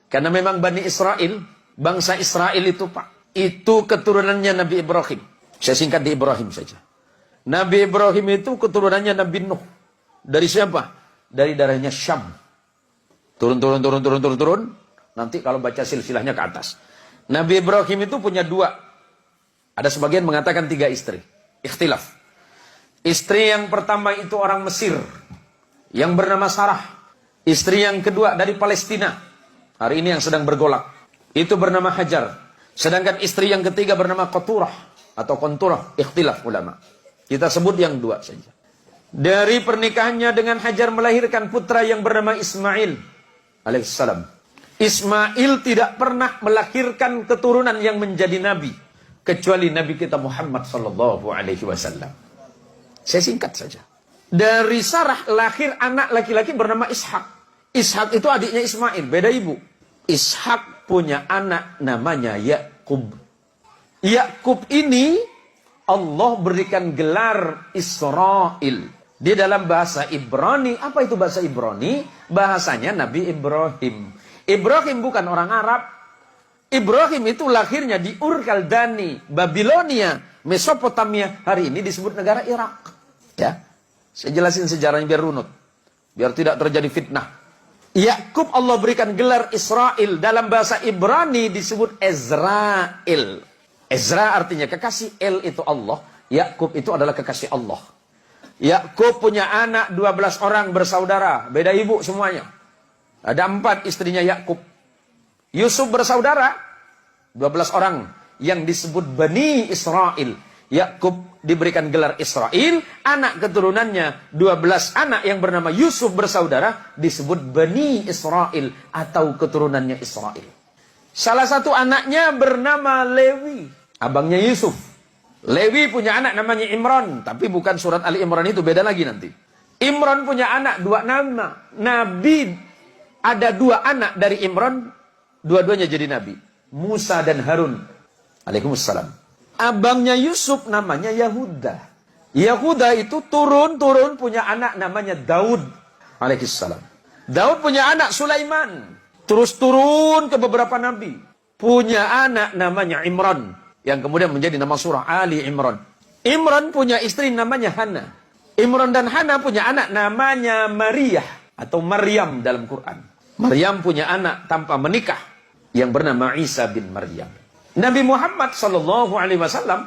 Karena memang Bani Israel, bangsa Israel itu Pak, itu keturunannya Nabi Ibrahim. Saya singkat di Ibrahim saja. Nabi Ibrahim itu keturunannya Nabi Nuh. Dari siapa? Dari darahnya Syam. Turun. Nanti kalau baca silsilahnya ke atas. Nabi Ibrahim itu punya 2. Ada sebagian mengatakan 3 istri. Ikhtilaf. Istri yang pertama itu orang Mesir, yang bernama Sarah. Istri yang kedua dari Palestina, hari ini yang sedang bergolak, itu bernama Hajar. Sedangkan istri yang ketiga bernama Qaturah atau Qanturah. Ikhtilaf ulama. Kita sebut yang 2 saja. Dari pernikahannya dengan Hajar melahirkan putra yang bernama Ismail alaihissalam. Ismail tidak pernah melahirkan keturunan yang menjadi nabi kecuali Nabi kita Muhammad sallallahu alaihi wasallam. Saya singkat saja. Dari Sarah lahir anak laki-laki bernama Ishak. Ishak itu adiknya Ismail, beda ibu. Ishak punya anak namanya Yakub. Yakub ini Allah berikan gelar Israel. Di dalam bahasa Ibrani, apa itu bahasa Ibrani? Bahasanya Nabi Ibrahim. Ibrahim bukan orang Arab. Ibrahim itu lahirnya di Ur Kaldani, Babilonia, Mesopotamia. Hari ini disebut negara Irak. Ya, saya jelasin sejarahnya biar runut, biar tidak terjadi fitnah. Yakub Allah berikan gelar Israel. Dalam bahasa Ibrani disebut Ezrael. Ezra artinya kekasih, El itu Allah, Yakub itu adalah kekasih Allah. Yakub punya anak 12 orang bersaudara, beda ibu semuanya. Ada 4 istrinya Yakub. Yusuf bersaudara 12 orang yang disebut Bani Israel. Yakub diberikan gelar Israel, anak keturunannya 12 anak yang bernama Yusuf bersaudara disebut Bani Israel atau keturunannya Israel. Salah satu anaknya bernama Lewi, abangnya Yusuf. Lewi punya anak namanya Imran, tapi bukan surat Ali Imran itu, beda lagi nanti. Imran punya anak 2 nama. Nabi ada 2 anak dari Imran, dua-duanya jadi nabi. Musa dan Harun. Waalaikumsalam. Abangnya Yusuf namanya Yahuda. Yahuda itu turun punya anak namanya Daud. Alaihissalam. Daud punya anak Sulaiman. Terus turun ke beberapa nabi. Punya anak namanya Imran. Yang kemudian menjadi nama surah Ali Imran. Imran punya istri namanya Hana. Imran dan Hana punya anak namanya Maria atau Maryam dalam Quran. Maryam punya anak tanpa menikah yang bernama Isa bin Maryam. Nabi Muhammad sallallahu alaihi wasallam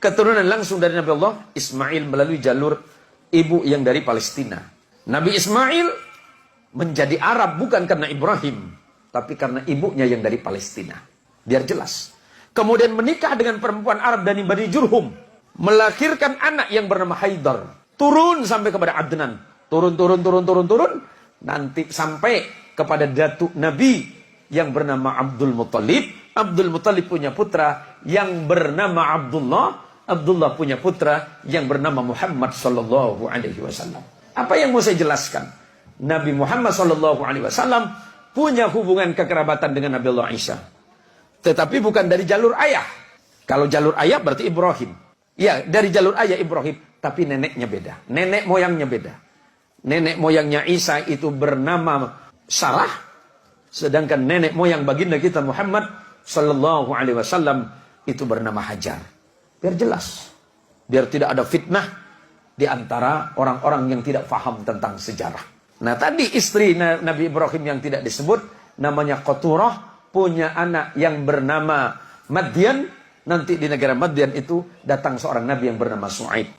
keturunan langsung dari Nabi Allah Ismail melalui jalur ibu yang dari Palestina. Nabi Ismail menjadi Arab bukan karena Ibrahim, tapi karena ibunya yang dari Palestina. Biar jelas. Kemudian menikah dengan perempuan Arab dari Bani Jurhum, melahirkan anak yang bernama Haidar. Turun sampai kepada Adnan. Turun. Nanti sampai kepada datuk Nabi yang bernama Abdul Muttalib. Abdul Muttalib punya putra yang bernama Abdullah. Abdullah punya putra yang bernama Muhammad sallallahu alaihi wasallam. Apa yang mau saya jelaskan? Nabi Muhammad sallallahu alaihi wasallam punya hubungan kekerabatan dengan Nabi Allah Isa. Tetapi bukan dari jalur ayah. Kalau jalur ayah berarti Ibrahim. Ya, dari jalur ayah Ibrahim, tapi neneknya beda. Nenek moyangnya beda. Nenek moyangnya Isa itu bernama Sarah, sedangkan nenek moyang baginda kita Muhammad sallallahu alaihi wasallam itu bernama Hajar. Biar jelas. Biar tidak ada fitnah di antara orang-orang yang tidak paham tentang sejarah. Nah, tadi istri Nabi Ibrahim yang tidak disebut namanya Qaturah, punya anak yang bernama Madian. Nanti di negara Madian itu datang seorang nabi yang bernama Su'aib.